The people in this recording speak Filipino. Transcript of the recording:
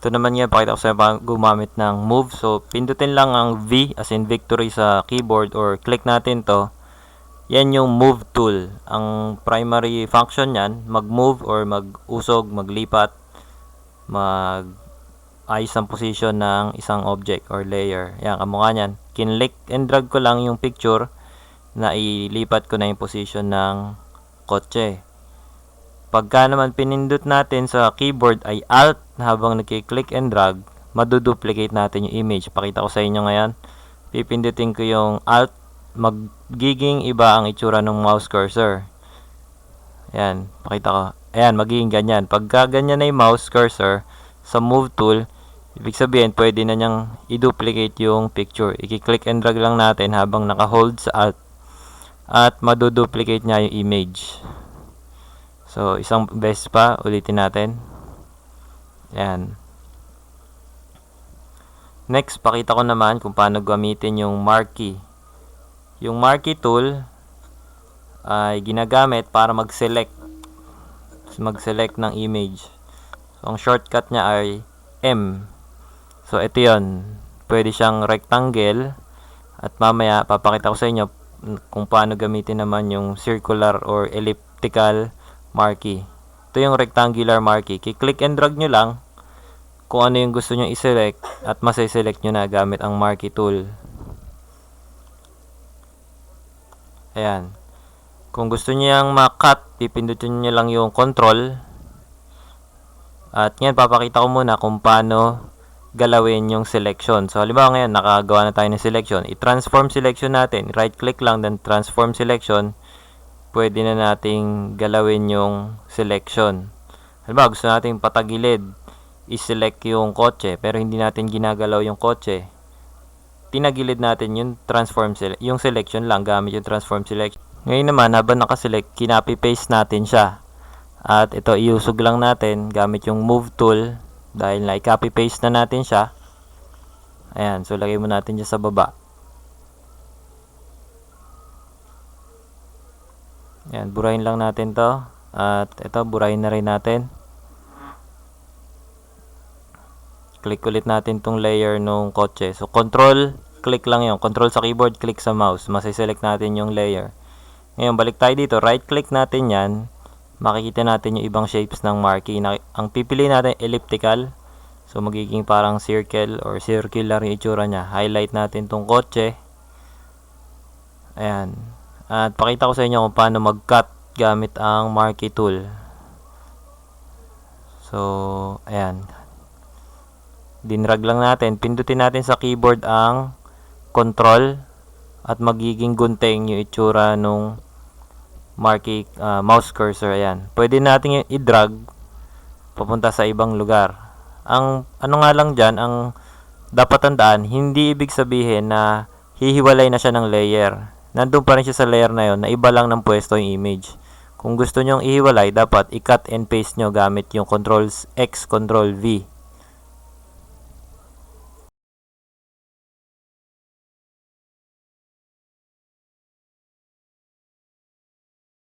Ito naman nga, pakita ko sa inyo gumamit ng move. So, pindutin lang ang V as in victory sa keyboard or click natin to. Yan yung move tool. Ang primary function yan, mag-move or mag-usog, maglipat, mag-ayos ng position ng isang object or layer. Yan, kamukha nyan. Kinlick and drag ko lang yung picture na ilipat ko na yung position ng kotse. Pagka naman pinindot natin sa keyboard ay Alt habang nagki-click and drag, maduduplicate natin yung image. Pakita ko sa inyo ngayon. Pipindutin ko yung Alt, magiging iba ang itsura ng mouse cursor. Ayan, pakita ko. Ayan, magiging ganyan. Pagka ganyan na yung mouse cursor sa move tool, ibig sabihin pwede na niyang i-duplicate yung picture. I-click and drag lang natin habang naka-hold sa Alt at maduduplicate niya yung image. So, isang beses pa, ulitin natin. Ayan. Next, pakita ko naman kung paano gamitin yung marquee. Yung marquee tool ay ginagamit para mag-select ng image. So, ang shortcut niya ay M. So, ito yun. Pwede siyang rectangle. At mamaya, papakita ko sa inyo kung paano gamitin naman yung circular or elliptical marquee. Ito yung rectangular marquee. Kiklik and drag nyo lang kung ano yung gusto nyo i-select at masiselect nyo na gamit ang marquee tool. Ayan. Kung gusto nyo yung ma-cut, pipindutin nyo lang yung control. At ngayon, papakita ko muna kung paano galawin yung selection. So, halimbawa ngayon, nakagawa na tayo ng selection. I-transform selection natin. Right-click lang, then transform selection. Pwede na nating galawin yung selection. Halimbawa, gusto nating patagilid, i-select yung kotse, pero hindi natin ginagalaw yung kotse. Tinagilid natin yung yung selection lang gamit yung transform selection. Ngayon naman, habang nakaselect, kinopy-paste natin siya. At ito, iusog lang natin gamit yung move tool dahil na-copy-paste na natin siya. Ayan, so lagay mo natin dyan sa baba. Ayan, burahin lang natin to. At ito, burahin na rin natin. Click ulit natin tong layer nung kotse. So, control, click lang yung control sa keyboard, click sa mouse. Masiselect natin yung layer. Ngayon, balik tayo dito. Right-click natin yan. Makikita natin yung ibang shapes ng marquee. Ang pipili natin, elliptical. So, magiging parang circle or circular yung itsura niya. Highlight natin tong kotse. Ayan. At pakita ko sa inyo kung paano mag-cut gamit ang marquee tool. So, ayan. Dinrag lang natin. Pindutin natin sa keyboard ang control at magiging gunting yung itsura nung marquee mouse cursor. Ayan. Pwede natin i-drag papunta sa ibang lugar. Ang ano nga lang dyan, ang dapat tandaan, hindi ibig sabihin na hihiwalay na siya ng layer. Nandun pa rin siya sa layer na yon na iba lang ng pwesto yung image. Kung gusto nyong ihiwalay, dapat i-cut and paste nyo gamit yung Ctrl X, Ctrl V.